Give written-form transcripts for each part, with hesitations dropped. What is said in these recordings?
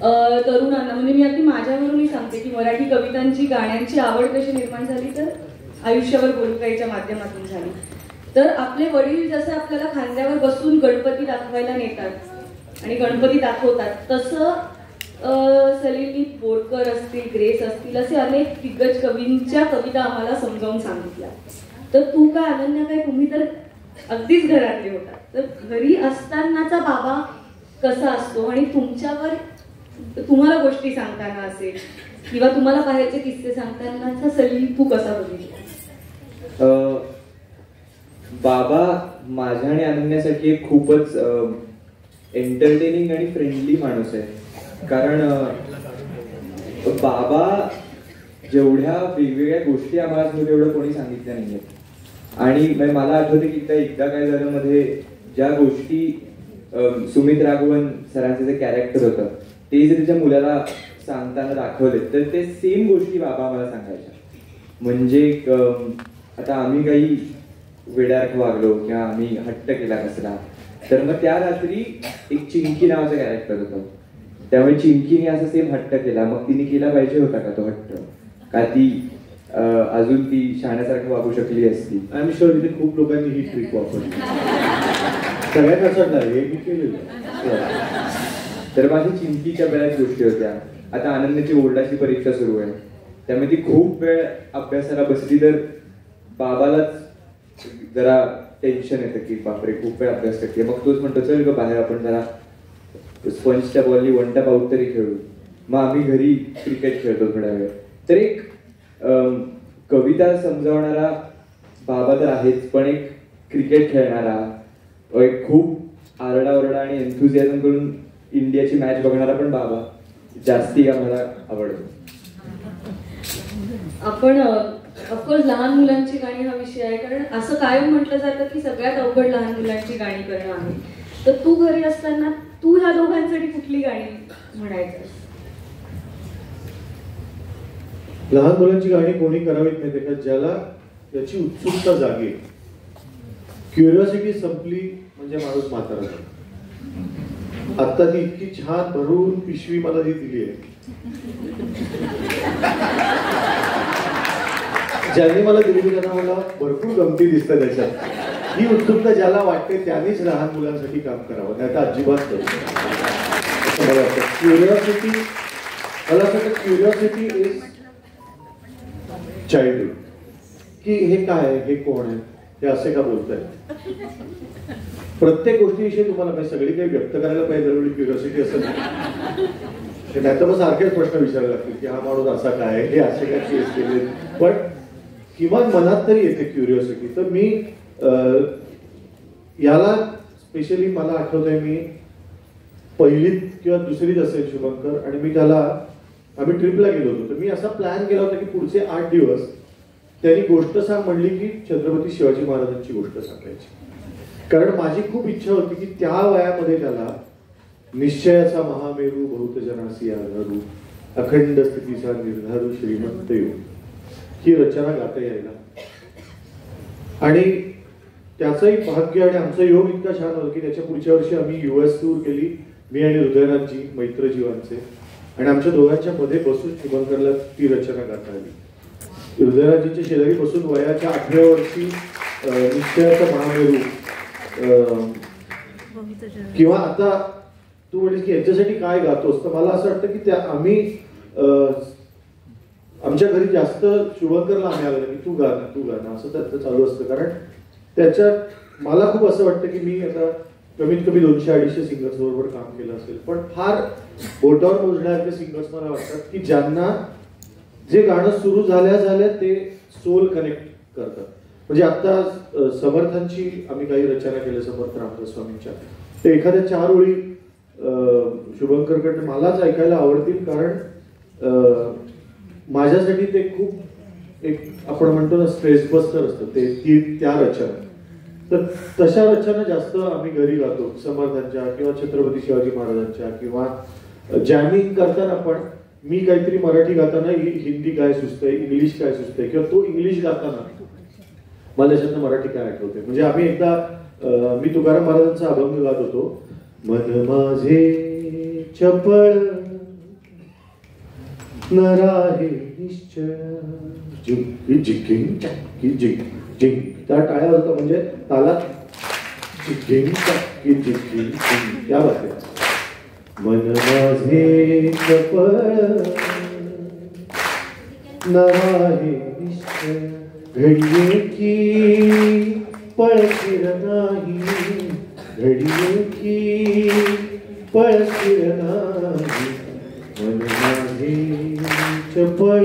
तरुणांना, म्हणजे मी अगदी माझ्यावरूनही सांगते की मराठी कवितांची गाण्यांची आवड कशी निर्माण झाली तर आयुष्यावर बोलूकाईच्या माध्यमातून झाली. तर आपले वडील जसे आपल्याला खांद्यावर बसून गणपती दाखवायला नेतात आणि गणपती दाखवतात, तसं सलील बोरकर असतील, ग्रेस असतील, असे अनेक दिग्गज कवींच्या कविता आम्हाला समजावून सांगितल्या. तर तू काय अनन्या काय, तुम्ही तर अगदीच घरातले होता, तर घरी असतानाचा बाबा कसा असतो आणि तुमच्यावर तुम्हाला गोष्टी सांगताना असेल किंवा तुम्हाला बाहेरचे किस्से सांगतानाचा सलील तू कसा बघितला? बाबा माझ्या आणि अनन्यासाठी एक खूपच एंटरटेनिंग आणि फ्रेंडली माणूस आहे. कारण बाबा जेवढ्या वेगवेगळ्या गोष्टी आम्हाला तेवढं कोणी सांगितल्या नाहीयेत. आणि मला आठवते की एकदा काय झालं, मध्ये ज्या गोष्टी सुमित राघवन सरांचं जे कॅरेक्टर होतं ते जे त्याच्या मुलाला सांगताना दाखवले, तर ते सेम गोष्टी बाबा मला सांगायच्या. म्हणजे आता आम्ही काही वेड्यात वागलो किंवा आम्ही हट्ट केला कसला, तर मग त्या रात्री एक चिंकी नावाचं कॅरेक्टर होतं, त्यामुळे चिंकीने असं सेम हट्ट केला. मग तिने केला पाहिजे होता का तो हट्ट, का ती अजून ती शाण्यासारखं वागू शकली असती? आय एम शुअर इथे खूप लोकांनी ही ट्रिक वापरली, सगळ्यात असं नाही हे मी केलेलं. तर माझी चिंकीच्या बऱ्याच गोष्टी होत्या. आता अनन्याची बोर्डाची परीक्षा सुरू आहे, त्यामुळे ती खूप वेळ अभ्यासाला बसली तर बाबालाच जरा टेन्शन येतं की बापरे खूप वेळ अभ्यास करते. मग तोच म्हणतो चल ग बाहेर आपण जरा स्पंजच्या बॉलनी वन टप आउट तरी खेळू. मग आम्ही घरी क्रिकेट खेळतो थोड्या वेळ. तर एक कविता समजावणारा बाबा तर आहेच, पण एक क्रिकेट खेळणारा, एक खूप आरडाओरडा आणि एन्थुझियाझम करून इंडियाची मॅच बघणारा पण बाबा जास्ती आम्हाला आवडतो. आपण ऑफकोर्स लहान मुलांची गाणी हा विषय आहे, कारण असं कायम म्हटलं जातं की सगळ्यात अवघड लहान मुलांची गाणी करणं आहे. तर तू घरी असताना तू ह्या दोघांसाठी कुठली गाणी म्हणायचं? लहान मुलांची गाणी कोणी करावीत माहिती का, ज्याला त्याची उत्सुकता जागे. क्युरिओसिटी संपली म्हणजे माणूस म्हातारा झाला. आता ती इतकी छान भरून पिशवी मला जी दिली आहे, ज्यांनी मला दिली त्यांना मला भरपूर गमती दिसतात त्याच्यात. ही उत्सुकता ज्याला वाटते त्यानेच लहान मुलांसाठी काम करावं, नाही तर अजिबात करू. मला वाटतं क्युरिओसिटी, मला असं वाटतं क्युरिओसिटी इज चाइल्डहुड. की हे काय आहे, हे कोण आहे, हे असे का बोलताय. प्रत्येक गोष्टीविषयी तुम्हाला सगळी काही व्यक्त करायला पाहिजे एवढी क्युरिओसिटी असं नाही. तर मग सारखेच प्रश्न विचारायला लागतील की हा माणूस असा काय, हे असे काय केस केले, पण किमान मनात तरी येते क्युरिओसिटी. तर मी याला स्पेशली मला आठवतंय, मी पहिलीत किंवा दुसरीत असेल शुभंकर, आणि मी त्याला आम्ही ट्रिपला गेलो होतो. तर मी असा प्लॅन केला होता की पुढचे 8 दिवस त्यांनी गोष्ट सांग म्हणली की छत्रपती शिवाजी महाराजांची गोष्ट सांगायची. कारण माझी खूप इच्छा होती की त्या वयामध्ये त्याला निश्चयाचा महामेरू बहुत जनासी आधारू अखंड स्थितीचा निर्धारू श्रीमंत योग ही रचना गाता यायला. आणि त्याचंही भाग्य आणि आमचा योग इतका छान होता की त्याच्या पुढच्या वर्षी आम्ही US टूर केली, मी आणि हृदयनाथजी मैत्र जीवांचे, आणि आमच्या दोघांच्या मध्ये बसून शुभंकरला ती रचना गाता आली. हृदयनाथजींच्या शेजारी बसून वयाच्या 8व्या वर्षी निश्चयाचा महामेरू, किंवा आता तू म्हणलीस की याच्यासाठी काय गातोस, तर मला असं वाटतं की त्या आम्ही आमच्या घरी जास्त शुभंकरला आम्ही आलं की तू गाणं असं त्याचं चालू असतं. कारण त्याच्यात मला खूप असं वाटतं की मी आता कमीत कमी 200-250 सिंगर्स बरोबर काम केलं असेल, पण फार बोटावर मोजण्यासारखे सिंगर्स मला वाटतात की ज्यांना जे गाणं सुरू झाल्या ते सोल कनेक्ट करतात. म्हणजे आता समर्थांची आम्ही काही रचना केल्या समर्थ रामदास स्वामींच्या, ते एखाद्या 4 ओळी शुभंकरकडनं मलाच ऐकायला आवडतील, कारण माझ्यासाठी ते खूप एक आपण म्हणतो ना स्ट्रेस बस्टर असतं ते त्या रचना. तर तशा रचना जास्त आम्ही घरी गातो, समर्थांच्या किंवा छत्रपती शिवाजी महाराजांच्या, किंवा जॅमिंग करताना पण मी काहीतरी मराठी गाताना हिंदी काय सुचतंय, इंग्लिश काय सुचतंय, किंवा तो इंग्लिश गाताना मला त्याच्यातनं मराठी काय आठवते. म्हणजे आम्ही एकदा मी तुकाराम महाराजांचा अभंग गात होतो, मन माझे चपळ न राहे निश्चय जिंकी जिंकिंग चक्की जिंक जिंक त्या टाळ्या होता म्हणजे तालात जिंकिंग चक्की जिंकी जिंक या बात आहे. मन माझे चपळ न राहे निश्चय घडिये की पळशीर नाही घडिये की पळशीर नाही मन माझे चपळ.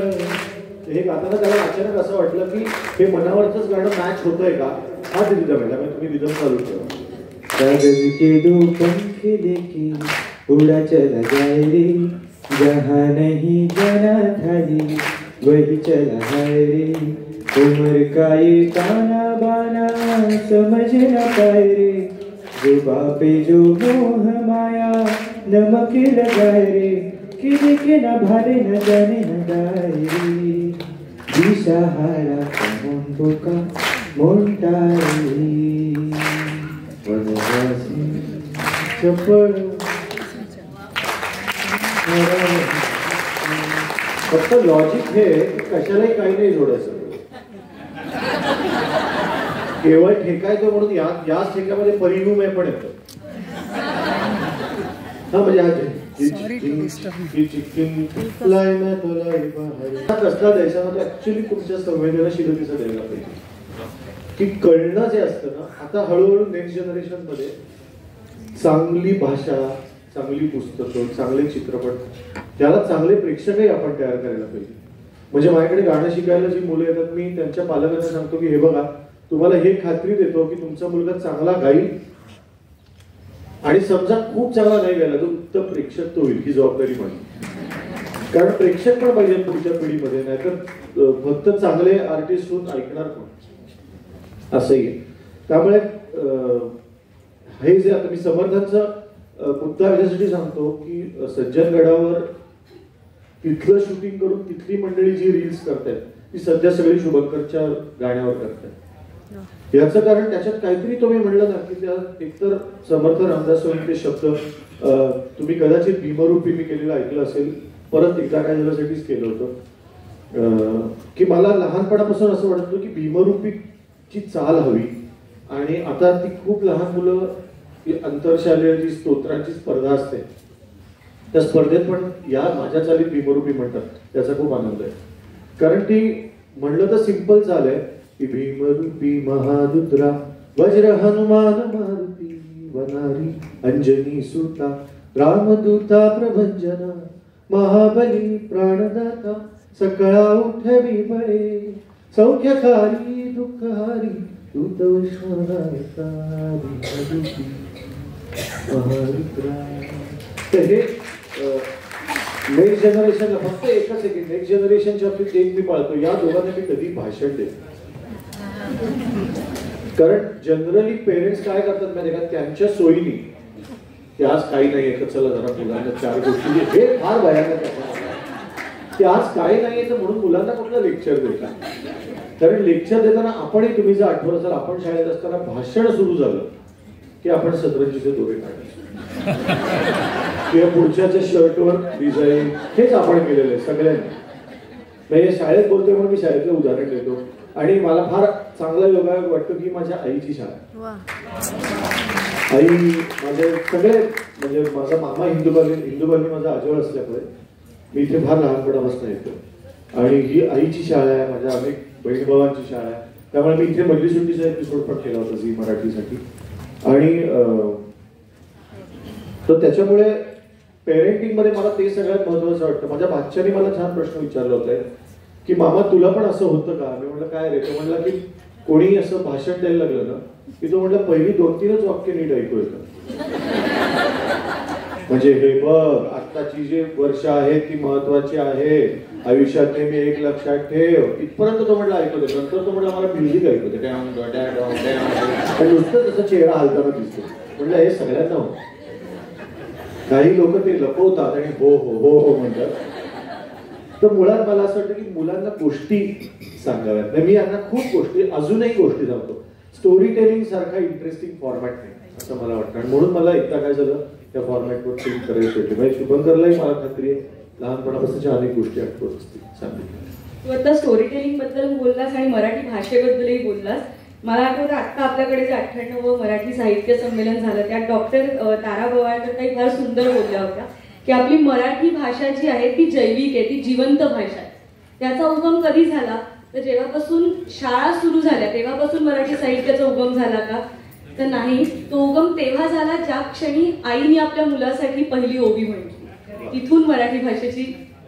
हे गाताना त्याला अचानक असं वाटलं की हे मनावरच गाणं मॅच होतंय का हा रिदम आहे. तुम्ही रिदम चालू ठेवा. कागज के दो पंख लेके उड़ा चला जाए रे जहाँ नहीं जाना था रे वही चला है रे उम्र का ये ताना बाना समझ न पाए रे जो बापे जो मोह माया नमक लगाए रे किले के न भारे न जाने न गाए रे दिशाहारा का मोंडो का मोंटाए वनवासी चपळ. फक्त लॉजिक हे कशालाही काही नाही जोडायचं. केवळ ठेकायचं म्हणून याच ठेक्यामध्ये परिणूम आहे पण येतं. हा म्हणजे कसला द्यायचा ना तो ऍक्च्युली तुमच्या संवेदनशीलतेचा द्यायला पाहिजे की कळणं जे असतं ना. आता हळूहळू नेक्स्ट जनरेशन मध्ये चांगली भाषा चांगली पुस्तकं चांगले चित्रपट त्याला चांगले प्रेक्षकही आपण तयार करायला पाहिजे. म्हणजे माझ्याकडे गाणं शिकायला जी मुलं येतात मी त्यांच्या पालकांना सांगतो की हे बघा तुम्हाला हे खात्री देतो की तुमचा मुलगा चांगला गाईल आणि समजा खूप चांगला नाही गायला तो उत्तम प्रेक्षक तो होईल ही जबाबदारी माझी. कारण प्रेक्षक पण पाहिजे पुढच्या पिढीमध्ये नाहीतर फक्त चांगले आर्टिस्ट होऊन ऐकणार पण असंही आहे. त्यामुळे हे जे आता मी समर्थांचा मुद्दा याच्यासाठी सांगतो की सज्जनगडावर तिथलं शूटिंग करून तिथली मंडळी जी रील्स करतायत ती सध्या सगळी शुभंकरच्या गाण्यावर करतायत. याचं कारण त्याच्यात काहीतरी तुम्ही म्हणलं ना की त्या एकतर समर्थ रामदास स्वामींचे शब्द तुम्ही कदाचित भीमरूपी मी केलेलं ऐकलं असेल परत एकदा काय झाल्यासाठीच केलं होतं की मला लहानपणापासून असं वाटत होतं की भीमरूपीची चाल हवी. आणि आता ती खूप लहान मुलं आंतरशालेय जी स्तोत्रांची स्पर्धा असते त्या स्पर्धेत पण या माझ्या चालीत भीमरूपी म्हणतात त्याचा खूप आनंद आहे. कारण ती म्हणलं तर सिंपल चाल आहे की भीमरूपी महारुद्रा वज्र हनुमान मारुती वनारी अंजनी सुता रामदूता प्रभंजना महाबली प्राणदाता सकळा उठवी बळे सौख्यकारी दुःखहारी दूत विश्वनायका भीमरूपी महारुद्रा. तर हे नेक्स्ट जनरेशनला फक्त एकच आहे की नेक्स्ट जनरेशनच्या बाबतीत एक मी पाळतो या दोघांना मी कधी भाषण देतो. कारण जनरली पेरेंट्स काय करतात माहिती का त्यांच्या सोयीनी की आज काही नाही येत चला जरा मुलांना 4 गोष्टी हे फार भयानक आहे की आज काही नाही येतं म्हणून मुलांना कुठलं लेक्चर देतात. कारण लेक्चर देताना आपणही तुम्ही जर आठवत असाल आपण शाळेत असताना भाषण सुरू झालं की आपण सतरंजीचे दोरे काढायचो किंवा पुढच्याच्या शर्टवर डिझाईन हेच आपण केलेलं आहे सगळ्यांनी. म्हणजे शाळेत बोलतोय म्हणून मी शाळेतलं उदाहरण देतो. आणि मला फार चांगला योगायोग वाटतो की माझ्या आईची शाळा. आई माझे सगळे म्हणजे माझा मामा हिंदुबानी माझा आजोळ असल्यामुळे मी इथे फार लहानपणापासून येतो आणि ही आईची शाळा आहे माझ्या अनेक बहीण भावांची शाळा आहे. त्यामुळे मी इथे मधली सुट्टीचा एपिसोड पण केला होता झी मराठीसाठी. आणि तर त्याच्यामुळे पेरेंटिंग मध्ये मला ते सगळ्यात महत्वाचं वाटतं. माझ्या भाच्याने मला छान प्रश्न विचारला होता की मामा तुला पण असं होतं का. मी म्हटलं काय रे. तो म्हणला की कोणी असं भाषण द्यायला लागलं ना की तो म्हटलं पहिली 2-3च वाक्य नीट ऐकू येतं. म्हणजे हे बघ आत्ताची जी वर्ष आहे ती महत्वाची आहे आयुष्यात मी एक लक्षात ठेव इथपर्यंत तो म्हटलं ऐकू दे. नंतर तो म्हटलं मला म्युझिक ऐकू दे नुसतं तसं चेहरा हालताना दिसतो. म्हटलं हे सगळ्यांना होतं. काही लोक ते लपवतात आणि हो हो हो हो म्हणतात. तर मुळात मला असं वाटतं की मुलांना गोष्टी सांगाव्यात. मी यांना खूप गोष्टी अजूनही गोष्टी सांगतो. स्टोरी टेलिंग सारखा इंटरेस्टिंग फॉर्मॅट नाही असं मला वाटतं. आणि म्हणून मला एकदा काय झालं त्या फॉर्मॅटवर फिल्म करायची होती. म्हणजे शुभंकरलाही मला खात्री आहे लहानपणापासूनच्या अनेक गोष्टी आठवत असतील सांगितल्या. तू आता स्टोरी टेलिंग बद्दल बोललास आणि मराठी भाषेबद्दलही बोललास. मला आठवतं आत्ता आपल्याकडे जे 98वं मराठी साहित्य संमेलन झालं त्यात डॉक्टर तारा भवाळकर काही फार सुंदर बोलल्या होत्या की आपली मराठी भाषा जी आहे ती जैविक आहे, ती जिवंत भाषा आहे. त्याचा उगम कधी झाला तर जेव्हापासून शाळा सुरू झाल्या तेव्हापासून मराठी साहित्याचा उगम झाला का तर नाही. तो उगम तेव्हा झाला ज्या क्षणी आईने आपल्या मुलासाठी पहिली ओवी म्हटली, तिथून मराठी भाषेची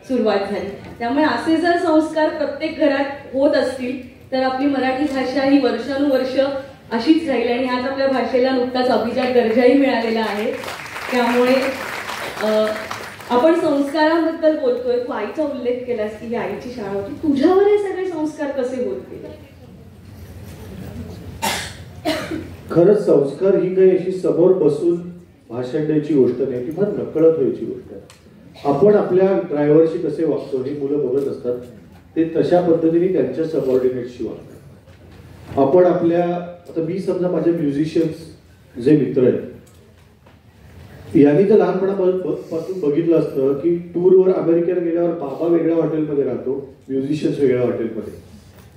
सुरुवात झाली. त्यामुळे असे जर संस्कार प्रत्येक घरात होत असतील तर आपली मराठी भाषा ही वर्षानुवर्ष अशीच राहील. आणि आज आपल्या भाषेला नुकताच अभिजात दर्जाही मिळालेला आहे. त्यामुळे आपण संस्काराबद्दल बोलतोय, तू आईचा उल्लेख केलास की ही आईची शाळा होती. तुझ्यावर हे सगळे संस्कार कसे होत गेले? खरंच संस्कार ही काही अशी समोर बसून भाषण द्यायची गोष्ट नाही, ती फार नकळत व्हायची गोष्ट आहे. आपण आपल्या ड्रायव्हरशी कसे वागतो हे मुलं बघत असतात, ते तशा पद्धतीने त्यांच्या सबऑर्डिनेटशी वागतात. आपण आपल्या आता मी समजा माझे म्युझिशियन्स जे मित्र आहेत यांनी तर लहानपणापासून बघितलं असतं की टूरवर अमेरिकेला गेल्यावर बाबा वेगळ्या हॉटेलमध्ये राहतो, म्युझिशियन्स वेगळ्या हॉटेलमध्ये,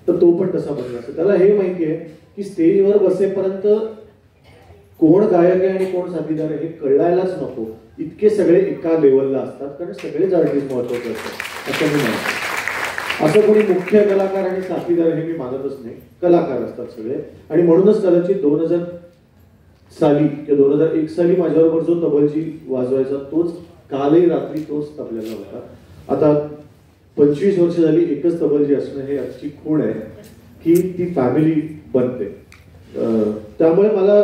तर तो पण तसा बनला असतो. त्याला हे माहिती आहे की स्टेजवर बसेपर्यंत कोण गायक आहे आणि कोण साथीदार आहे हे कळायलाच नको, इतके सगळे एका लेवलला असतात, कारण सगळेच आर्टिस्ट महत्वाचे असतात असं मी म्हणतो. असं कोणी मुख्य कलाकार आणि साथीदार हे मी मानतच नाही, कलाकार असतात सगळे. आणि म्हणूनच कदाचित 2000 साली किंवा 2001 साली माझ्याबरोबर जो तबलजी वाजवायचा तोच कालही रात्री तोच तबल्याला होता. आता 25 वर्ष झाली एकच तबलजी असणं हे आजची खूण आहे की ती फॅमिली बनते. त्यामुळे मला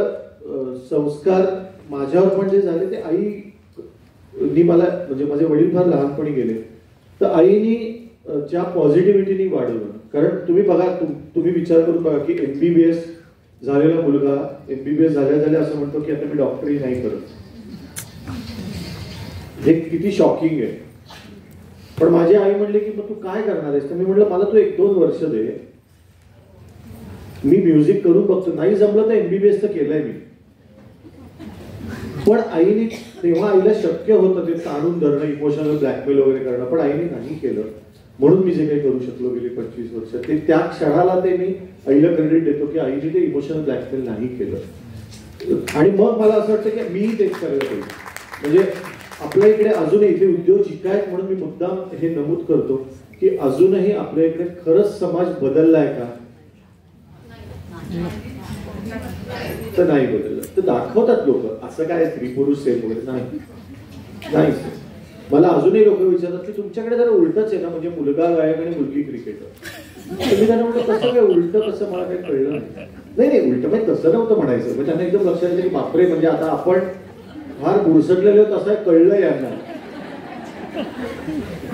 संस्कार माझ्यावर पण जे झाले ते आईनी मला, म्हणजे माझे वडील फार लहानपणी गेले तर आईनी ज्या पॉझिटिव्हिटीनी वाढवलं. कारण तुम्ही बघा, तुम्ही विचार करून बघा की MBBS झालेला मुलगा MBBS झाल्या असं म्हणतो की आता मी डॉक्टरी नाही करत, हे किती शॉकिंग आहे. पण माझी आई म्हणली की मग तू काय करणार आहेस, तर मी म्हटलं मला तू 1-2 वर्ष दे, मी म्युझिक करून बघतो, नाही जमलं तर MBBS तर केलंय मी. पण आईने तेव्हा आईला शक्य होतं ते ताणून धरणं, इमोशनल ब्लॅकमेल वगैरे करणं, पण आईने नाही केलं. म्हणून मी जे काही करू शकलो गेली 25 वर्ष ते त्या क्षणाला ते मी आईला क्रेडिट देतो की आईने ते इमोशनल ब्लॅकमेल नाही केलं. आणि मग मला असं वाटतं की मी तेच करायला पाहिजे. म्हणजे आपल्या इकडे अजूनही इथे उद्योग शिकायत म्हणून मी मुद्दाम हे नमूद करतो की अजूनही आपल्या इकडे खरंच समाज बदललाय का तर नाही बदललं. तर दाखवतात लोक असं काय स्त्री पुरुष सेम वगैरे नाही. मला अजूनही लोक विचारतात की तुमच्याकडे जरा उलटच आहे ना, म्हणजे मुलगा गायक आणि मुलगी क्रिकेटर. तुम्ही त्यांना म्हटलं कसं काय उलट, कसं मला काही कळलं नाही. उलट म्हणजे तसं नव्हतं म्हणायचं. म्हणजे त्यांना एकदम लक्षात येतं की बापरे, म्हणजे आता आपण फार बुरसटलेले तसं कळलं यांना.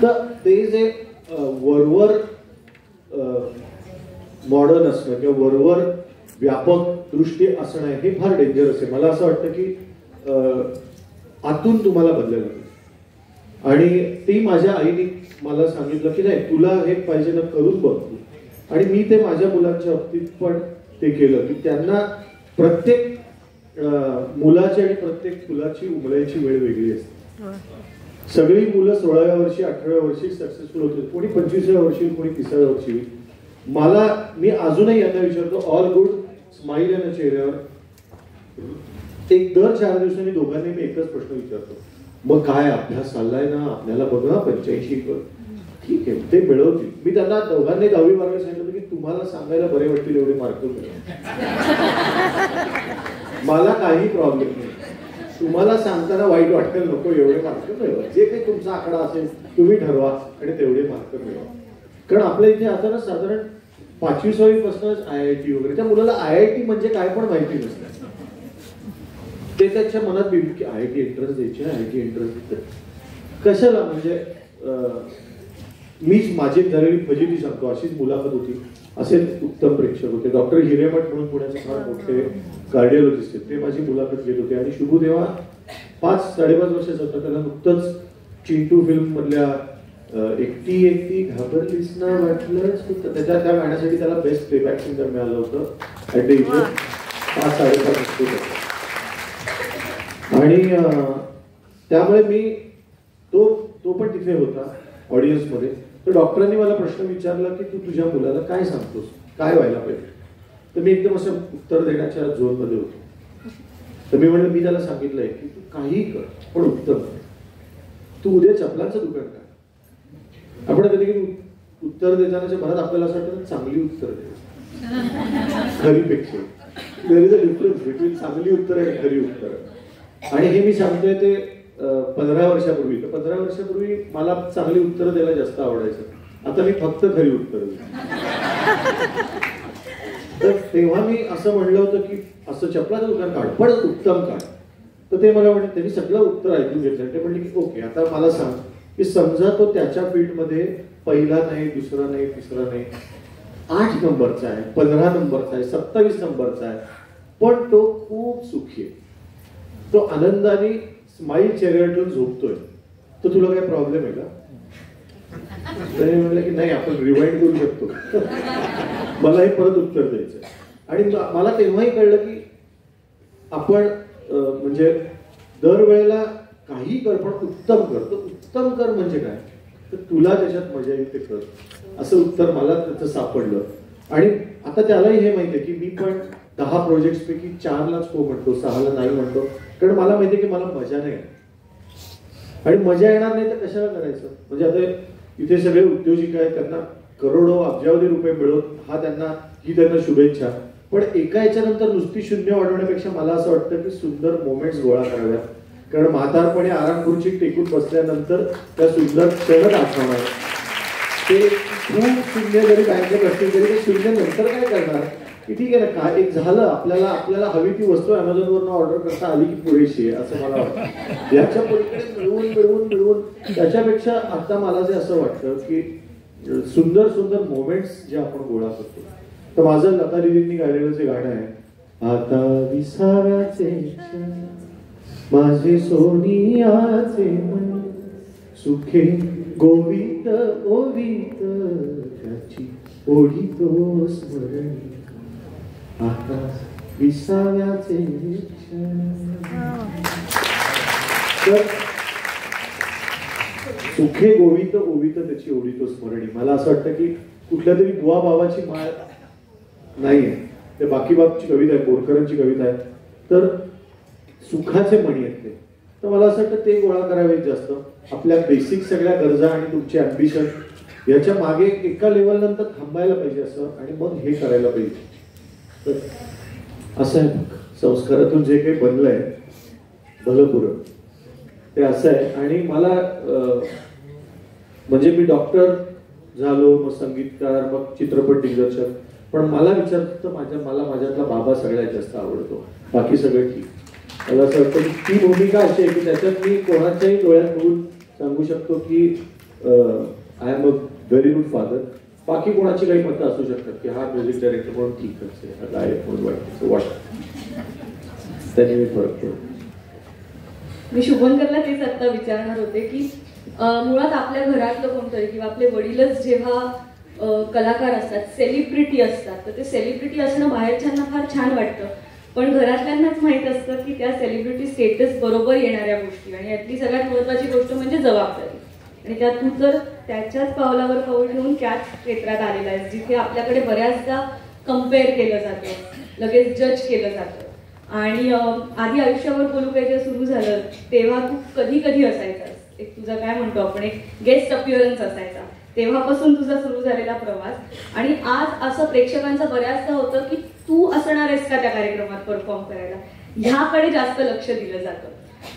तर ते जे वरवर मॉडर्न असणं किंवा वरवर व्यापक दृष्टी असणं हे फार डेंजरस आहे. मला असं वाटतं की आतून तुम्हाला बदलायला लागेल. आणि ती माझ्या आईने मला सांगितलं की नाही तुला हे पाहिजे ना करून बघ. आणि मी ते माझ्या मुलांच्या बाबतीत पण ते केलं की त्यांना प्रत्येक मुलाची आणि प्रत्येक फुलाची उमलायची वेळ वेगळी असते. सगळी मुलं 16व्या वर्षी 18व्या वर्षी सक्सेसफुल होते, कोणी 25व्या वर्षी, कोणी 30व्या वर्षी. मी अजूनही यांना विचारतो ऑल गुड स्माईल आहे ना चेहऱ्यावर. एक दर 4 दिवसांनी दोघांनी मी एकच प्रश्न विचारतो, मग काय अभ्यास चाललाय ना, आपल्याला बघ ना 85. ठीक आहे ते मिळवतील. मी त्यांना दोघांनी 10वी-12वी सांगितलं की तुम्हाला सांगायला बरे वाटतील एवढे मार्क मिळवा, मला काही प्रॉब्लेम नाही. तुम्हाला सांगताना वाईट वाटायला नको एवढे मार्क मिळवा, जे काही तुमचा आकडा असेल तुम्ही ठरवा आणि तेवढे मार्क मिळवा. कारण आपल्या इथे आता ना साधारण 5वी-6वी पासूनच IIT वगैरे, त्या मुलाला IIT म्हणजे काय पण माहिती नसतं. ते त्याच्या मनात बिल की IIT एंट्रन्स द्यायची, IIT एंट्रन्स द्यायचं कशाला. म्हणजे मीच माझी झालेली फजिती सांगतो. अशीच मुलाखत होती, असे उत्तम प्रेक्षक होते. डॉक्टर हिरेमठ म्हणून पुण्याचे फार मोठे कार्डिओलॉजिस्ट आहेत, ते माझी मुलाखत घेत होते. आणि शुभू तेव्हा 5-5.5 वर्षाचा होता. त्याला नुकतंच चिंटू फिल्म मधल्या एकटी एकटी घाबरलीस ना वाटलं, त्या गाण्यासाठी त्याला बेस्ट प्लेबॅक सिंगर मिळालं होतं ऍट द एज ऑफ 5-5.5. आणि त्यामुळे मी तो तो पण तिथे होता ऑडियन्समध्ये. तर डॉक्टरांनी मला प्रश्न विचारला की तू तुझ्या मुलाला काय सांगतोस, काय व्हायला पाहिजे. तर मी एकदम असं उत्तर देण्याच्या झोनमध्ये होतो. तर मी म्हणलं, मी त्याला सांगितलंय की तू काही कर पण उत्तम कर. तू उद्या चपलांचं दुकान कर. आपण कधी कधी उत्तर देतानाच्या भरात आपल्याला असं वाटतं चांगली उत्तर दे खरीपेक्षा. There is a difference between चांगली उत्तर आणि खरी उत्तर. आणि हे मी सांगतोय ते 15 वर्षापूर्वी. तर 15 वर्षापूर्वी मला चांगली उत्तरं द्यायला जास्त आवडायचं. आता मी फक्त खरी उत्तर देतो. तर तेव्हा मी असं म्हणलं होतं की असं चपलाचं दुकान काढ पण उत्तम काढ. तर ते मला म्हणले, त्यांनी सगळं उत्तर ऐकून घेतलं. ते म्हणले की ओके, आता मला सांग की समजा तो त्याच्या फील्डमध्ये पहिला नाही, दुसरा नाही, तिसरा नाही, 8 नंबरचा आहे, 15 नंबरचा आहे, 27 नंबरचा आहे, पण तो खूप सुखी आहे, तो आनंदाने स्माईल चेहऱ्यावर ठेवून झोपतोय, तर तुला काय प्रॉब्लेम आहे का? त्याने म्हटलं की नाही, आपण रिवाइंड करू शकतो. मला हे परत उत्तर द्यायचं. आणि मला तेव्हाही कळलं की आपण म्हणजे दरवेळेला काही कर पण उत्तम कर. तर उत्तम कर म्हणजे काय, तर तुला त्याच्यात मजा येईल ते कर, असं उत्तर मला त्याचं सापडलं. आणि आता त्यालाही हे माहितीये की मी पण 10 प्रोजेक्ट पैकी 4लाच हो म्हणतो, 6ला नाही म्हणतो, कारण मला माहितीये की मला मजा नाही येणार. आणि मजा येणार नाही तर कशाला करायचं. म्हणजे आता इथे सगळे उद्योजिक आहेत, त्यांना करोडो अब्जावधी रुपये मिळवत ही त्यांना शुभेच्छा. पण एका याच्यानंतर नुसती शून्य वाढवण्यापेक्षा मला असं वाटतं की सुंदर मोमेंट्स गोळा कराव्यात. कारण म्हातारपणे आराम खुर्ची टेकून बसल्यानंतर त्या सुंदर क्षणच आठवणार. ते खूप शून्य जरी बँकेत असतील तरी ते शून्य नंतर काय करणार की ठीक आहे ना, काय एक झालं, आपल्याला हवी ती वस्तू अमेझॉनवरून ऑर्डर करता आली की पुरेशी आहे असं मला वाटतं. याच्या पलीकडे मिळवून त्याच्यापेक्षा आता मला जे असं वाटतं की सुंदर सुंदर मोमेंट्स जे आपण गोळा करतो. तर माझं लता दीदींनी गायलेलं जे गाणं आहे, आता विसाव्याचे क्षण माझे सोनियाचे मन, सुखे गोवित ओवित त्याची ओढितो स्मरणी, आता विसाव्याचे क्षण. तर सुखे गोवित ओवित त्याची ओढितो स्मरणी. मला असं वाटतं की कुठल्या तरी बुवा बाबाची माळ नाहीये, ते बाकी बाबची कविता आहे, बोरकरांची कविता आहे. तर सुखाचे मणी आहेत ते. तर मला असं वाटतं ते गोळा करावेत जास्त. आपल्या बेसिक सगळ्या गरजा आणि तुमची अम्बिशन याच्या मागे एका लेवल नंतर थांबायला पाहिजे असं, आणि मग हे करायला पाहिजे. तर असं आहे संस्कारातून जे काही बनलंय भलपुरं ते असं आहे. आणि मला म्हणजे मी डॉक्टर झालो, मग संगीतकार, मग चित्रपट दिग्दर्शक, पण मला विचारतो मला माझ्यातला बाबा सगळ्यात जास्त आवडतो, बाकी सगळं ठीक. मला असं वाटतं की ती भूमिका अशी आहे की त्याच्यात मी कोणाच्याही डोळ्यात बघून सांगू शकतो की I am a very good father. बाकी कोणाची काही मतं असू शकतात की हा म्युझिक डायरेक्टर म्हणून ठीकच आहे, हा गायक म्हणून वाटतं, त्याने मी फरक पडतो. मी शुभंकरला तेच आता विचारणार होते की मुळात आपल्या घरातलं कोणतरी किंवा आपले वडीलच जेव्हा कलाकार असतात, सेलिब्रिटी असतात, तर ते सेलिब्रिटी असणं बाहेरच्यांना फार छान वाटतं, पण घरातल्यांनाच माहीत असतं की त्या सेलिब्रिटी स्टेटस बरोबर येणाऱ्या गोष्टी, आणि यातली सगळ्यात महत्त्वाची गोष्ट म्हणजे जबाबदारी. आणि त्यात तू तर त्याच्याच पावलावर पाऊल ठेवून त्याच क्षेत्रात आलेला आहेस जिथे आपल्याकडे बऱ्याचदा कम्पेअर केलं जातं, लगेच जज केलं जातं. आणि आधी आयुष्यावर बोलू काही जे सुरू झालं तेव्हा तू कधी कधी असायचास, एक तुझा काय म्हणतो आपण एक गेस्ट अपिअरन्स असायचा, तेव्हापासून तुझा सुरू झालेला प्रवास. आणि आज असं प्रेक्षकांचं बऱ्याचदा होतं की तू असणार आहेस का त्या कार्यक्रमात परफॉर्म करायला, ह्याकडे जास्त लक्ष दिलं जातं.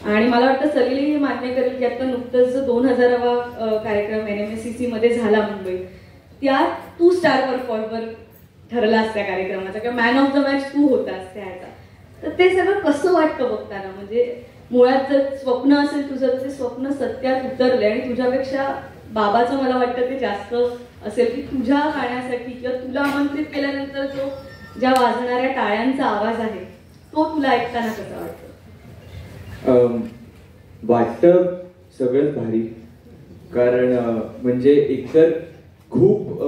आणि मला वाटतं सलीलही हे मान्य करेल की आता नुकतंच 2000वा कार्यक्रम NMSCC मध्ये झाला मुंबईत, त्यात तू स्टार परफॉर्मर ठरलास त्या कार्यक्रमाचा, किंवा मॅन ऑफ द मॅच तू होतास त्याचा. तर ते सगळं कसं वाटतं बघताना, म्हणजे मुळात जर स्वप्न असेल तुझं तर ते स्वप्न सत्यात उतरले, आणि तुझ्यापेक्षा बाबाचं मला वाटतं ते जास्त असेल की तुझ्या गाण्यासाठी किंवा तुला आमंत्रित केल्यानंतर जो ज्या वाजणाऱ्या टाळ्यांचा आवाज आहे तो तुला ऐकताना कसा वाटतं? वाटतं सगळंच भारी, कारण म्हणजे एकतर खूप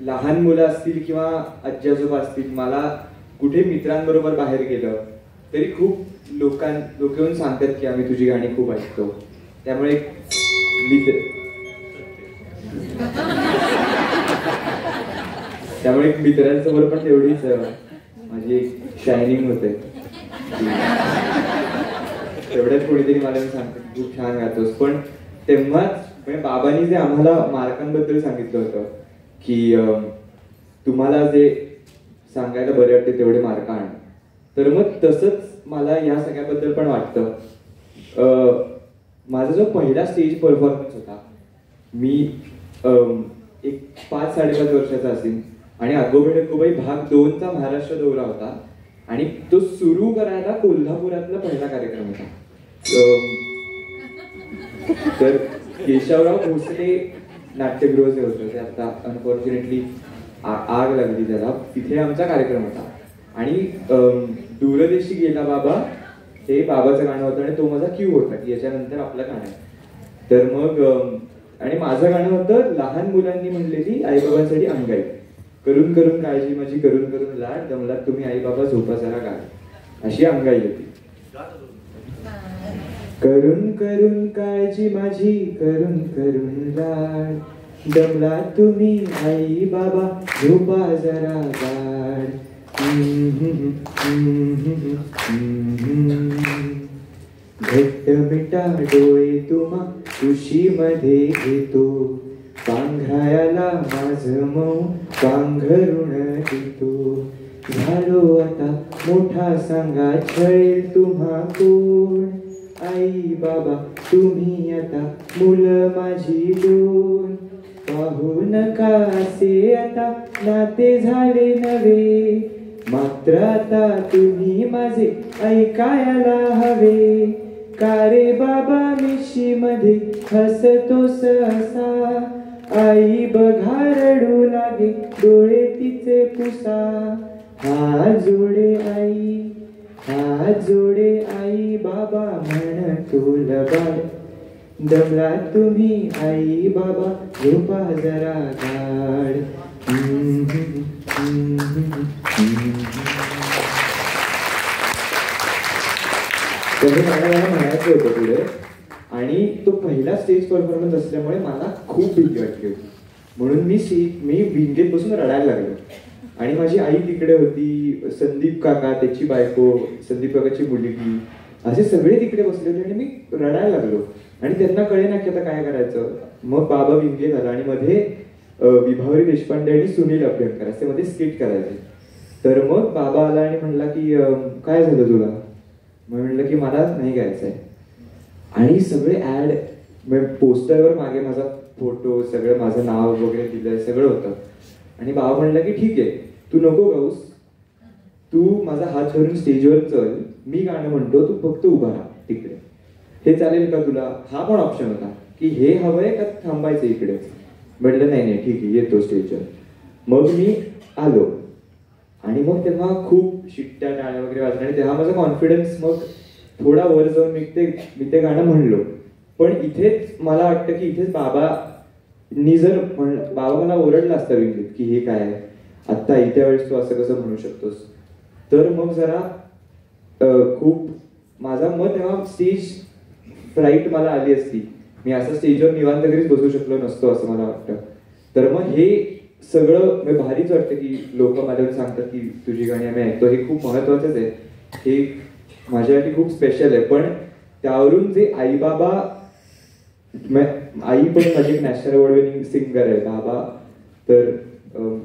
लहान मुलं असतील किंवा आजी आजोबा असतील, मला कुठे मित्रांबरोबर बाहेर गेलं तरी खूप लोक येऊन सांगतात की आम्ही तुझी गाणी खूप ऐकतो. त्यामुळे मित्र त्यामुळे मित्रांसमोर पण तेवढीच माझी शायनिंग होते. तेवढ्यात कोणीतरी मला सांगते खूप छान गातोस. पण तेव्हाच म्हणजे बाबांनी जे आम्हाला मार्कांबद्दल सांगितलं होतं की तुम्हाला जे सांगायला बरे वाटते तेवढे मार्क आण, तर मग तसंच मला या सगळ्याबद्दल पण वाटतं. माझा जो पहिला स्टेज परफॉर्मन्स होता, मी एक 5-5.5 वर्षाचा असेल आणि अगोबाई अगोबाई भाग 2चा महाराष्ट्र दौरा होता आणि तो सुरू करायला कोल्हापुरातला पहिला कार्यक्रम होता. तर केशवराव भोसले नाट्यगृह जे होतं ते आता अनफॉर्च्युनेटली आग लागली त्याला, तिथे आमचा कार्यक्रम होता आणि दूरदेशी गेला बाबा हे बाबाचं गाणं होतं आणि तो माझा क्यू होता की याच्यानंतर आपलं गाणं आहे. तर मग आणि माझं गाणं होतं लहान मुलांनी म्हणलेली आईबाबांसाठी अंगाई, करून करून काळजी माझी करून करून लाड, दमलात तुम्ही आई बाबा झोपा जरा गाड, अशी अंगाई होती. करून करून काळजी माझी करून करून लाड, दमलात तुम्ही आई बाबा झोपा जरा गाड. घट्ट मिटा डोळे तुम्हा कुशीमध्ये घेतो, पांघरायाला माझं मऊ पांघरुण देतो. झालो आता मोठा सांगा छळेल तुम्हा कोण, आई बाबा तुम्ही आता मुलं माझी दोन. पाहू नका असे आता नाते झाले नवे, मात्र आता तुम्ही माझे ऐकायला हवे. का रे बाबा मिशी मध्ये हसतो सहसा, आई बघा रडू लागे डोळे तिचे पुसा. हात जोडे आई, हात जोडे आई बाबा म्हणतो लबाड, दमला तुम्ही आई बाबा झोपा जरा गाड. त्यामुळे मला म्हणायचं होतं पुढे, आणि तो पहिला स्टेज परफॉर्मन्स असल्यामुळे मला खूप भीती वाटली होती. म्हणून मी भिंगेत बसून रडायला लागलो आणि माझी आई तिकडे होती, संदीप काका त्याची बायको, संदीप काकाची मुलगी, असे सगळे तिकडे बसले होते आणि मी रडायला लागलो आणि त्यांना कळे ना की आता काय करायचं. मग बाबा विंगे झाला आणि मध्ये विभावरी देशपांडे आणि सुनील अभ्यंकर असे मध्ये स्किट करायचे. तर मग बाबा आला आणि म्हणला की काय झालं तुला, मग म्हणलं की मला नाही गायचं आहे. आणि सगळे ऍड पोस्टरवर मागे माझा फोटो, सगळं माझं नाव वगैरे दिलंय, सगळं होतं. आणि बाबा म्हणलं की ठीक आहे तू नको गाऊस, तू माझा हात धरून स्टेजवर चल, मी गाणं म्हणतो, तू फक्त उभा राहा तिकडे, हे चालेल का तुला. हा पण ऑप्शन होता की हे हवंय का थांबायचं इकडे. म्हटलं नाही नाही ठीक आहे येतो स्टेजवर. मग मी आलो आणि मग तेव्हा खूप शिट्ट्या टाळ्या वगैरे वाजल्या आणि तेव्हा माझा कॉन्फिडन्स मग थोडा वर जाऊन मी ते गाणं म्हणलो. पण इथेच मला वाटतं की इथेच बाबांनी जर बाबा मला ओरडला असता विंगीत की हे काय आहे आत्ता इथे वेळेस तू असं कसं म्हणू शकतोस, तर मग जरा खूप माझा मत तेव्हा स्टेज फ्लाईट मला आली असती, मी असं स्टेजवर निवांत घरीच बसू शकलो नसतो असं मला वाटतं. तर मग हे सगळं भारीच वाटतं की लोक माझ्यावर सांगतात की तुझी गाणी आम्ही ऐकतो, हे खूप महत्वाचंच आहे, हे माझ्यासाठी खूप स्पेशल आहे. पण त्यावरून जे आई बाबा, आई पण माझी नॅशनल अवॉर्ड विनिंग सिंगर आहे, बाबा तर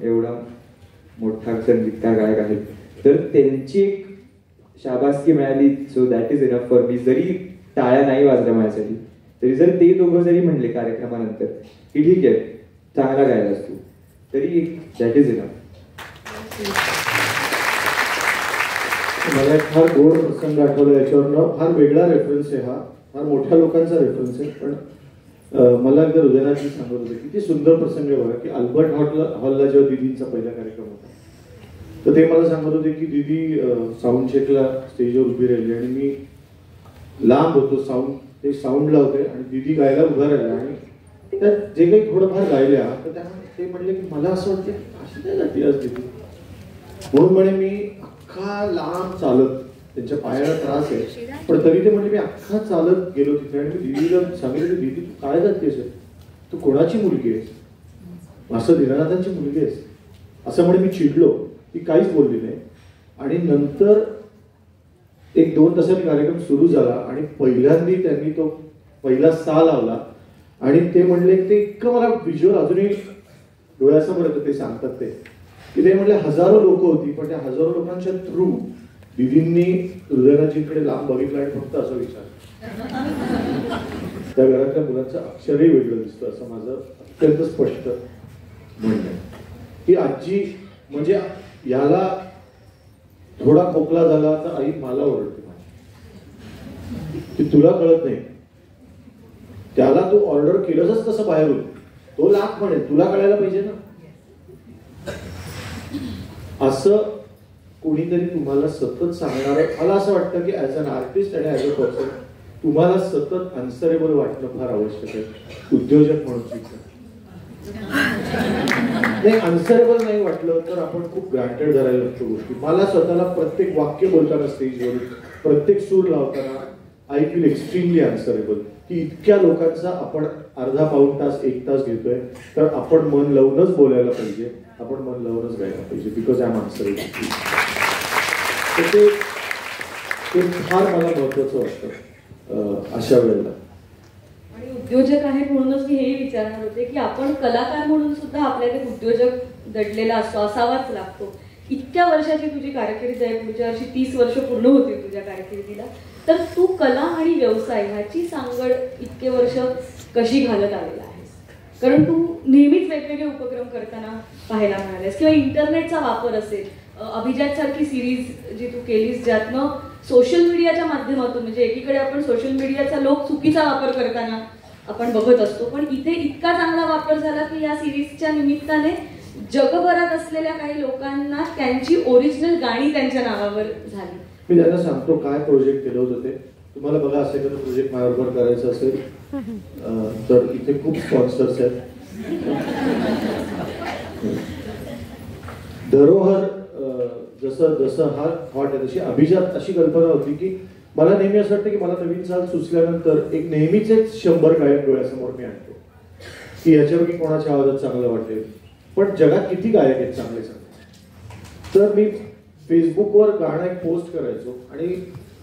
एवढा मोठा संगीतकार गायक आहे, तर त्यांची एक शाबासकी मिळाली. So that is enough for me. जरी टाळ्या नाही वाजल्या माझ्यासाठी तरी जर ते दोघं जरी म्हणले कार्यक्रमानंतर की ठीक आहे चांगला गायला असतो, तरी दॅट इज इनफ. मला एक फार गोड प्रसंग आठवला याच्यावरनं. फार वेगळा रेफरन्स आहे हा, फार मोठ्या लोकांचा रेफरन्स आहे. पण मला एकदा हृदयनाथजी सांगत होते किती सुंदर प्रसंग आहे बघा की अल्बर्ट हॉलला जेव्हा दिदींचा पहिला कार्यक्रम होता तर ते मला सांगत होते की दीदी साऊंड चेकला स्टेजवर उभी राहिली आणि मी लांब होतो, ते साऊंड लावते आणि दीदी गायला उभा राहिला आणि त्यात जे काही थोडंफार गायल्या तर त्यांना ते म्हणले की मला असं वाटतं अशी काय गाती आज दीदी. म्हणून म्हणे मी अख्खा लांब चालत त्यांच्या पायाला त्रास आहे, पण तरी ते म्हणजे मी अख्खा चालत गेलो तिथे आणि मी दीदीला सांगितलं, दीदी तू काय जातेस, तू कोणाची मुलगी आहेस, असं दीनानाथांची मुलगी आहेस असं म्हणे. मी चिडलो, ती काहीच बोलली नाही. आणि नंतर 1-2 तासांनी कार्यक्रम सुरू झाला आणि पहिल्यांदा त्यांनी तो पहिला सा लावला आणि ते म्हणले, ते इतकं मला व्हिज्युअल अजूनही डोळ्यासमोर येतं ते सांगतात ते, की ते म्हणले हजारो लोक होती, पण त्या हजारो लोकांच्या थ्रू दीदींनी हृदयनाथजींकडे लांब बघितलं आणि फक्त असं विचारलं. त्या घरातल्या मुलांचं अक्षरही वेगळं दिसतं असं माझं अत्यंत स्पष्ट म्हणणं आहे. की आजी म्हणजे याला थोडा खोकला झाला तर आई मला ओरडते माझी, की तुला कळत नाही, त्याला तू ऑर्डर केलंच तसं बाहेरून, तो लाख म्हणेल, तुला कळायला पाहिजे ना. असं कोणीतरी तुम्हाला सतत सांगणार. मला असं वाटतं की ऍज अन आर्टिस्ट आणि ऍज अ पर्सन तुम्हाला सतत अन्सरेबल वाटणं फार आवश्यक आहे, उद्योजक म्हणून सुद्धा. नाही, अन्सरेबल नाही वाटलं तर आपण खूप ग्रांटेड धरायला लागतो गोष्टी. मला स्वतःला प्रत्येक वाक्य बोलताना स्टेजवरून, प्रत्येक सूर लावताना आय फील एक्स्ट्रीमली अन्सरेबल, की इतक्या लोकांचा आपण अर्धा पाऊण तास 1 तास घेतोय, तर आपण मन लावूनच बोलायला पाहिजे, आपण मन लावूनच गायला पाहिजे, बिकॉज आय एम अन्सरेबल. ते फार मला महत्वाचं वाटतं अशा वेळेला. आणि उद्योजक आहे म्हणूनच मी हेही विचारणार होते की आपण कलाकार म्हणून सुद्धा आपल्याला एक उद्योजक दडलेला असतो, असावाच लागतो. इतक्या वर्षाची तुझी कारकीर्द आहे, पुढच्या वर्षी 30 वर्ष पूर्ण होतील तुझ्या कारकिर्दीला, तर तू कला आणि व्यवसाय ह्याची सांगड इतके वर्ष कशी घालत आलेला आहेस? कारण तू नेहमीच वेगवेगळे उपक्रम करताना पाहायला मिळालेस, किंवा इंटरनेटचा वापर असेल, अभिजात सारखी सिरीज जी तू केलीस ज्यातनं सोशल मीडियाच्या माध्यमातून, म्हणजे एकीकडे आपण सोशल मीडियाचा लोक चुकीचा वापर करताना आपण बघत असतो, पण इथे इतका चांगला वापर झाला की या सिरीजच्या निमित्ताने जगभरात असलेल्या काही लोकांना त्यांची ओरिजिनल गाणी त्यांच्या नावावर झाली. मी त्यांना सांगतो काय प्रोजेक्ट केलं होतं ते. तुम्हाला बघा असेल तर प्रोजेक्ट माझ्याबरोबर करायचं असेल तर इथे खूप स्पॉन्सर्स आहेत. धरोहर जसं जसं हा थॉट आहे तशी अभिजात अशी कल्पना होती की मला नेहमी असं वाटतं की मला नवीन साल सुचल्यानंतर नेहमीच 100 गायक डोळ्यासमोर मी आणतो की याच्यापैकी कोणाच्या आवाजात चांगलं वाटेल. पण जगात किती गायक आहेत चांगले चांगले. तर मी फेसबुकवर गाणं एक पोस्ट करायचो आणि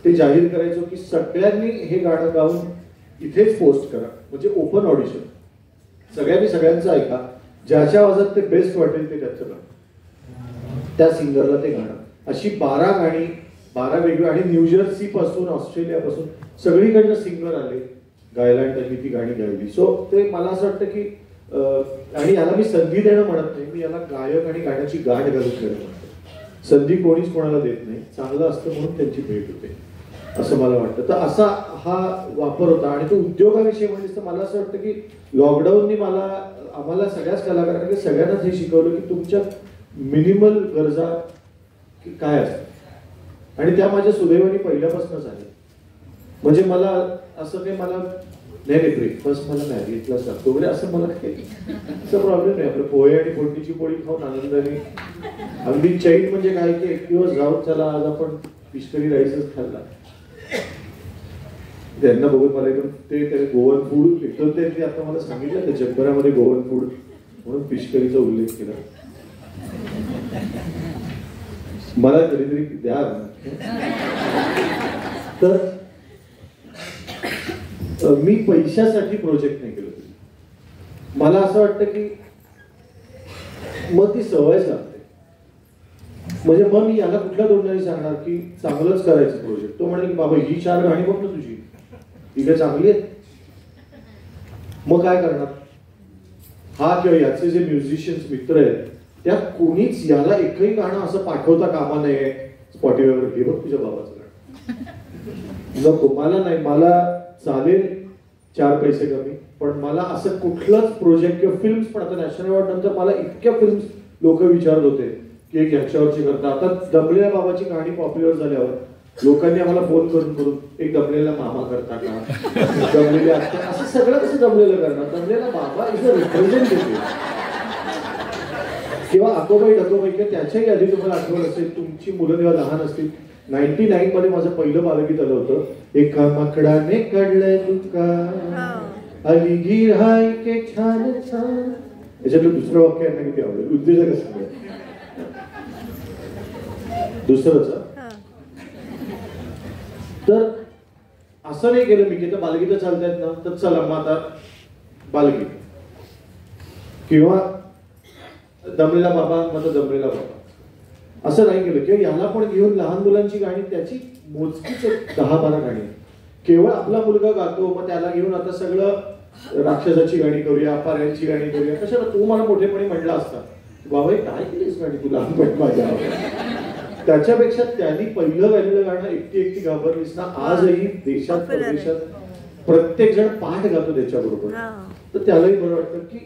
ते जाहीर करायचो की सगळ्यांनी हे गाणं गाऊन इथेच पोस्ट करा, म्हणजे ओपन ऑडिशन, सगळ्यांनी सगळ्यांचं ऐका, ज्याच्या आवाजात ते बेस्ट वाटेल ते त्याचं गाणं, त्या सिंगरला ते गाणं. अशी 12 गाणी, 12 वेगळी, आणि न्यूजर्सी पासून ऑस्ट्रेलियापासून सगळीकडनं सिंगर आले गायला आणि त्यांनी ती गाणी गायली. सो ते मला असं वाटतं की आणि याला मी संधी देणं म्हणत नाही, मी याला गायक आणि गाण्याची गाठ घालून देणं म्हणतो. संधी कोणीच कोणाला देत नाही, चांगलं असतं म्हणून त्यांची भेट होते असं मला वाटतं. तर असा हा वापर होता. आणि तो उद्योगाविषयी म्हणजे तर मला असं वाटतं की लॉकडाऊननी आम्हाला सगळ्याच कलाकारांनी सगळ्यांनाच हे शिकवलं की तुमच्या मिनिमल गरजा काय असतात, आणि त्या माझ्या सुदैवाने पहिल्यापासूनच आहे. म्हणजे मला असं काही मला नाही ब्रेकफास्ट मला मॅरीटलाच लागतो वगैरे असं मला काही असं प्रॉब्लेम नाही. आपलं पोहे आणि फोडणीची पोळी खाऊन आनंदाने अगदी चैन म्हणजे काय की 1 दिवस जाऊन चला आज आपण फिश करी राईसच खाल्ला. त्यांना बघून मला एकदम ते गोवन फूड एकदम त्यांनी आता मला सांगितलं त्या जगभरामध्ये गोवन फूड म्हणून फिश करीचा उल्लेख केला. मला कधीतरी द्या. तर मी पैशासाठी प्रोजेक्ट नाही केलं. मला असं वाटतं की मग ती सवयच लागते. म्हणजे मग मी याला कुठल्या तोंडाने सांगणार की चांगलंच करायचं प्रोजेक्ट. तो म्हणे की बाबा ही 4 गाणी बघ ना तुझी, ही काय चांगली आहेत. मग काय करणार. हा किंवा याचे जे म्युझिशियन्स मित्र आहेत त्या कोणीच याला एकही गाणं असं पाठवता कामा नये स्पॉटिफायवर, हे बघ तुझ्या बाबाचं गाणं नको. मला नाही, मला चालेल 4 पैसे कमी, पण मला असं कुठलंच प्रोजेक्ट किंवा फिल्म्स पण आता नॅशनल अवॉर्ड नंतर मला इतक्या फिल्म्स लोक विचारत होते की एक ह्याच्यावरची करता. आता दमलेल्या बाबाची गाणी पॉप्युलर झाल्यावर लोकांनी आम्हाला फोन करून एक दमलेला मामा करता का, दमलेले आत्या, असं सगळं कसं दमलेलं करणार. दमलेला बाबा इज अ रिप्रेझेंटेटिव्ह. किंवा आकोबाई डकोबाई किंवा त्याच्याही आधी तुम्हाला आठवण असेल, तुमची मुलं जेव्हा लहान असतील 99 मध्ये माझं पहिलं बालगीत आलं होतं, एका माकडाने काढलंय दुकान आली गीर हाय के छान छान. याच्यातलं दुसरं वाक्य यांना किती आवडेल, उद्देशक असं दुसरंच. तर असं नाही केलं मी की तर बालगीतं चालतायत ना तर चला मग आता बालगीत, किंवा दमलेला बाबा मग दमलेला बाबा, असं नाही केलं. किंवा याला पण घेऊन लहान मुलांची गाणी, त्याची मोजकीच 10-12 गाणी, केवळ आपला मुलगा गातो मग त्याला घेऊन आता सगळं राक्षसाची गाणी करूया, पाऱ्यांची गाणी करूया. कशाला, तू मला मोठेपणी म्हणला असता बाबा हे काय केलीस गाणी तू लहानपणी माझ्या, त्याच्यापेक्षा त्यांनी पहिलं गायलेलं गाणं एकटी एकटी घाबरलीस ना आजही देशात परदेशात प्रत्येक जण पाठ गातो त्याच्याबरोबर. तर त्यालाही बरं वाटतं की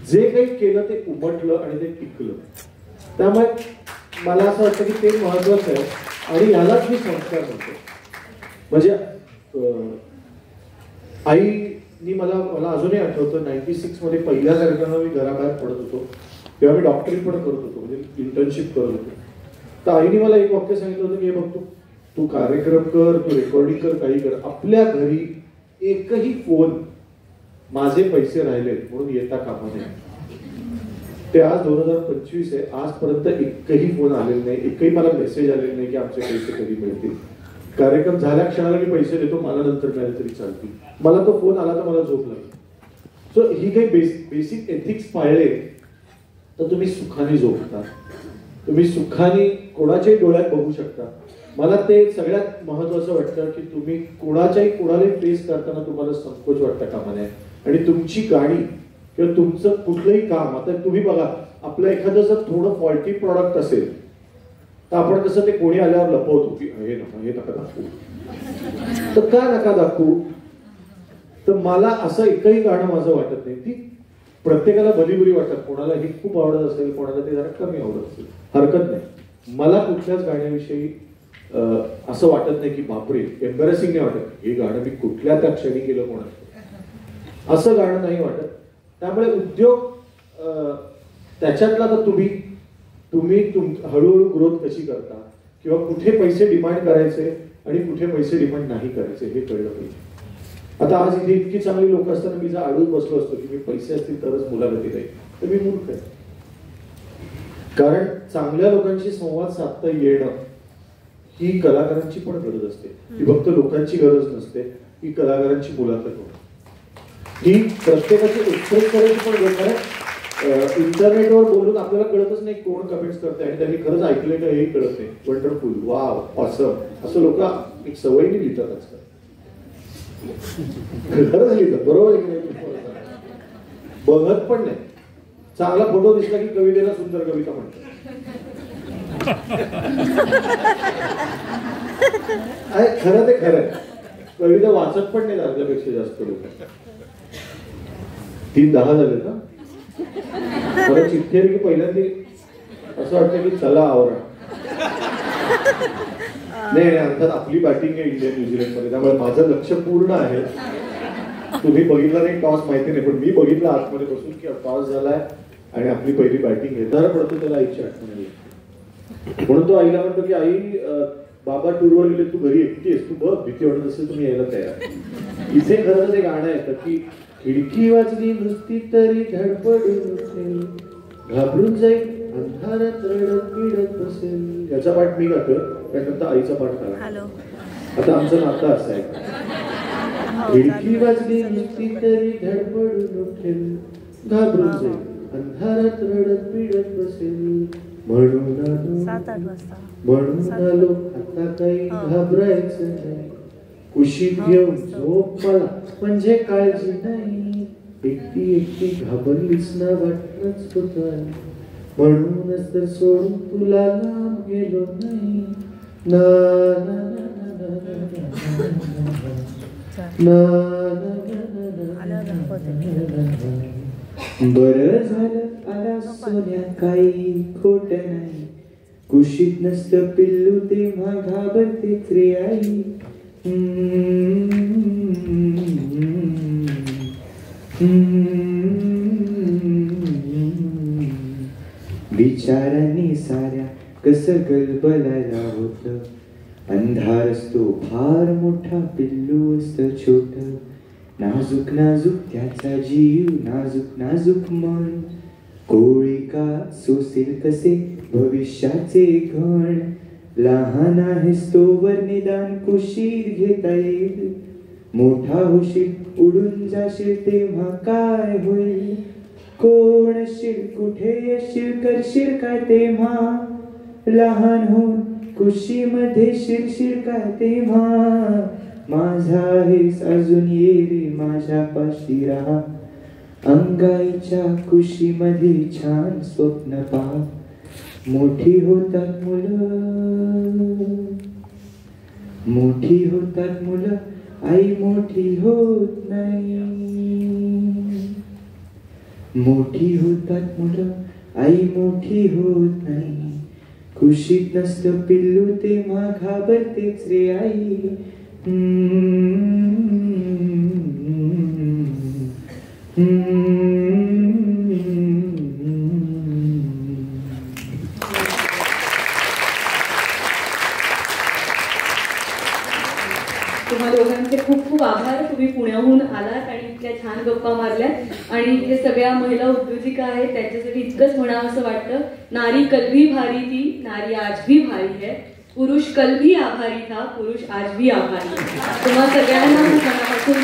जे काही केलं ते उमटलं आणि ते टिकलं. त्यामुळे मला असं वाटतं की ते महत्वाचं आहे आणि यालाच मी संस्कार म्हणतो. म्हणजे आईनी मला अजूनही आठवतं 96 मध्ये पहिल्या कार्यक्रमाला मी घराबाहेर पडत होतो, तेव्हा मी डॉक्टरी पण करत होतो, म्हणजे इंटर्नशिप करत होतो. तर आईने मला एक वाक्य सांगितलं होतं की हे बघ तू कार्यक्रम कर, तू रेकॉर्डिंग कर, काही कर, आपल्या घरी एकही फोन माझे पैसे राहिले म्हणून येता कामा नये. ते आज 2025 आहे, आजपर्यंत एकही फोन आलेला नाही, एकही मला मेसेज आलेला नाही की आमचे पैसे कधी मिळतील. कार्यक्रम झाल्या क्षणाला मी पैसे देतो, मला नंतर मिळाले तरी चालतील. मला तो फोन आला तर मला झोप लागली. सो ही काही बेसिक एथिक्स पाळले तर तुम्ही सुखाने झोपता, तुम्ही सुखाने कोणाच्याही डोळ्यात बघू शकता. मला ते सगळ्यात महत्वाचं वाटतं की तुम्ही कोणालाही फेस करताना तुम्हाला संकोच वाटता कामा नये. आणि तुमची गाणी किंवा तुमचं कुठलंही काम, आता तुम्ही बघा आपलं एखादं जर थोडं फॉल्टी प्रॉडक्ट असेल तर आपण कसं ते कोणी आल्यावर लपवतो की हे नका दाखवू. तर का नका दाखवू? तर मला असं एकही गाणं माझं वाटत नाही. ती प्रत्येकाला भलीबुरी वाटतात, कोणाला हे खूप आवडत असेल, कोणाला ते जरा कमी आवडत असेल, हरकत नाही. मला कुठल्याच गाण्याविषयी असं वाटत नाही की बापरे एम्बॅरेसिंग नाही वाटत, हे गाणं मी कुठल्या त्या क्षणी केलं कोणाचं, असं गाणं नाही वाटत. त्यामुळे उद्योग त्याच्यातला तर तुम्ही हळूहळू ग्रोथ कशी करता किंवा कुठे पैसे डिमांड करायचे आणि कुठे पैसे डिमांड नाही करायचे हे कळलं पाहिजे. आता आज इथे इतकी चांगली लोक असताना मी जर अडून बसलो असतो की मी पैसे असतील तरच मुलाखती जाईल तर मी मूर्ख आहे. कारण चांगल्या लोकांशी संवाद साधता येणं ही कलाकारांची पण गरज असते, ही फक्त लोकांची गरज नसते, ही कलाकारांची मुलाखत होती. ही प्रत्येकाची एक्सप्रेस करायची पण गरज आहे. इंटरनेटवर बोलून आपल्याला कळतच नाही कोण कमेंट्स करते आणि त्यांनी खरंच ऐकले का हेही कळत नाही. वंडरफुल, वाव, ऑसम असं लोक एक सवयीने लिहितात आजकाल. खरंच लिहितात, बरोबर बघत पण नाही. चांगला फोटो दिसला की कवितेला सुंदर कविता म्हणतात. खरं ते खरं आहे, कविता वाचत पण नाही अर्ध्यापेक्षा जास्त लोक. 3:10 झाले ना, मला चिठ्ठी आली की पहिल्यांदा असं वाटतं की चला आवरा. नाही अर्थात आपली बॅटिंग आहे इंडिया न्यूझीलंड मध्ये, त्यामुळे माझं लक्ष पूर्ण आहे. तुम्ही बघितलं नाही टॉस माहिती नाही, पण मी बघितलं आतमध्ये बसून की टॉस झालाय आणि आपली पहिली बॅटिंग आहे. तर पडतो त्याला आईची आठवण येते. म्हणून तो आईला म्हणतो की आई बाबा टूरवर गेले, तू घरी एकटी आहेस, तू बघ भीती वाटत असेल तुम्ही यायला तयार. इथे खरं ते गाणं आहे की खिडकी वाजली नुसती तरी धडपडून उठेल, घाबरून जाईल अंधारात रडत पिडत बसेल. याचा पाठ मी गातोय, त्यानंतर आईचा पाठ करा. आता आमचं नातं असं आहे. खिडकी वाजली नुसती तरी धडपडून उठेल, घाबरून जाईल अंधारात रडत पिडत बसेल. म्हणून आलो आता काही घाबरायचं नाही, कुशीत घेऊन झोप मला म्हणजे काळजी नाही. एकटी एकटी घाबरलीस ना वाटणंच होतं, म्हणूनच तर सोडून तुला लांब गेलो नाही. ना ना बरं झालं आला सोन्या, काही खोट नाही, कुशीत नसतं पिल्लू तेव्हा घाबरतेच रे आई. बिचारांनी साऱ्या कसं गलबलायला होतं. अंधार असतो फार मोठा, पिल्लू असतं छोट, नाजूक नाजूक त्याचा जीव, नाजूक नाजूक मन, कोळी का सोसेल कसे भविष्याचे घण. लहान आहेस तोवर निदान कुशीत घेता येईल, मोठा होशील उडून जाशील तेव्हा काय होईल. कोण असशील कुठे येशील करशील काय तेव्हा, लहान होऊन कुशीमध्ये शिरशील काय तेव्हा. माझा आहेस अजून ये रे माझ्या पाशी राहा, अंगाईच्या कुशीमध्ये छान स्वप्न पहा. मोठी होतात मुलं, मोठी होतात मुलं, आई मोठी होत नाही. मोठी होतात मुलं, आई मोठी होत नाही. कुशीत नसतं पिल्लू तेव्हा घाबरतेच रे आई. तुम्हा दोघांचे खूप खूप आभार. तुम्ही पुण्याहून आलात आणि इतक्या छान गप्पा मारल्यात आणि इथे सगळ्या महिला उद्योजिका आहेत त्यांच्यासाठी इतकंच म्हणावं असं वाटतं, नारी कल भी भारी थी, नारी आज भी भारी है, पुरुष कल भी आभारी था, पुरुष आज भी आभारी है. तुम्हा सगळ्यांना मनापासून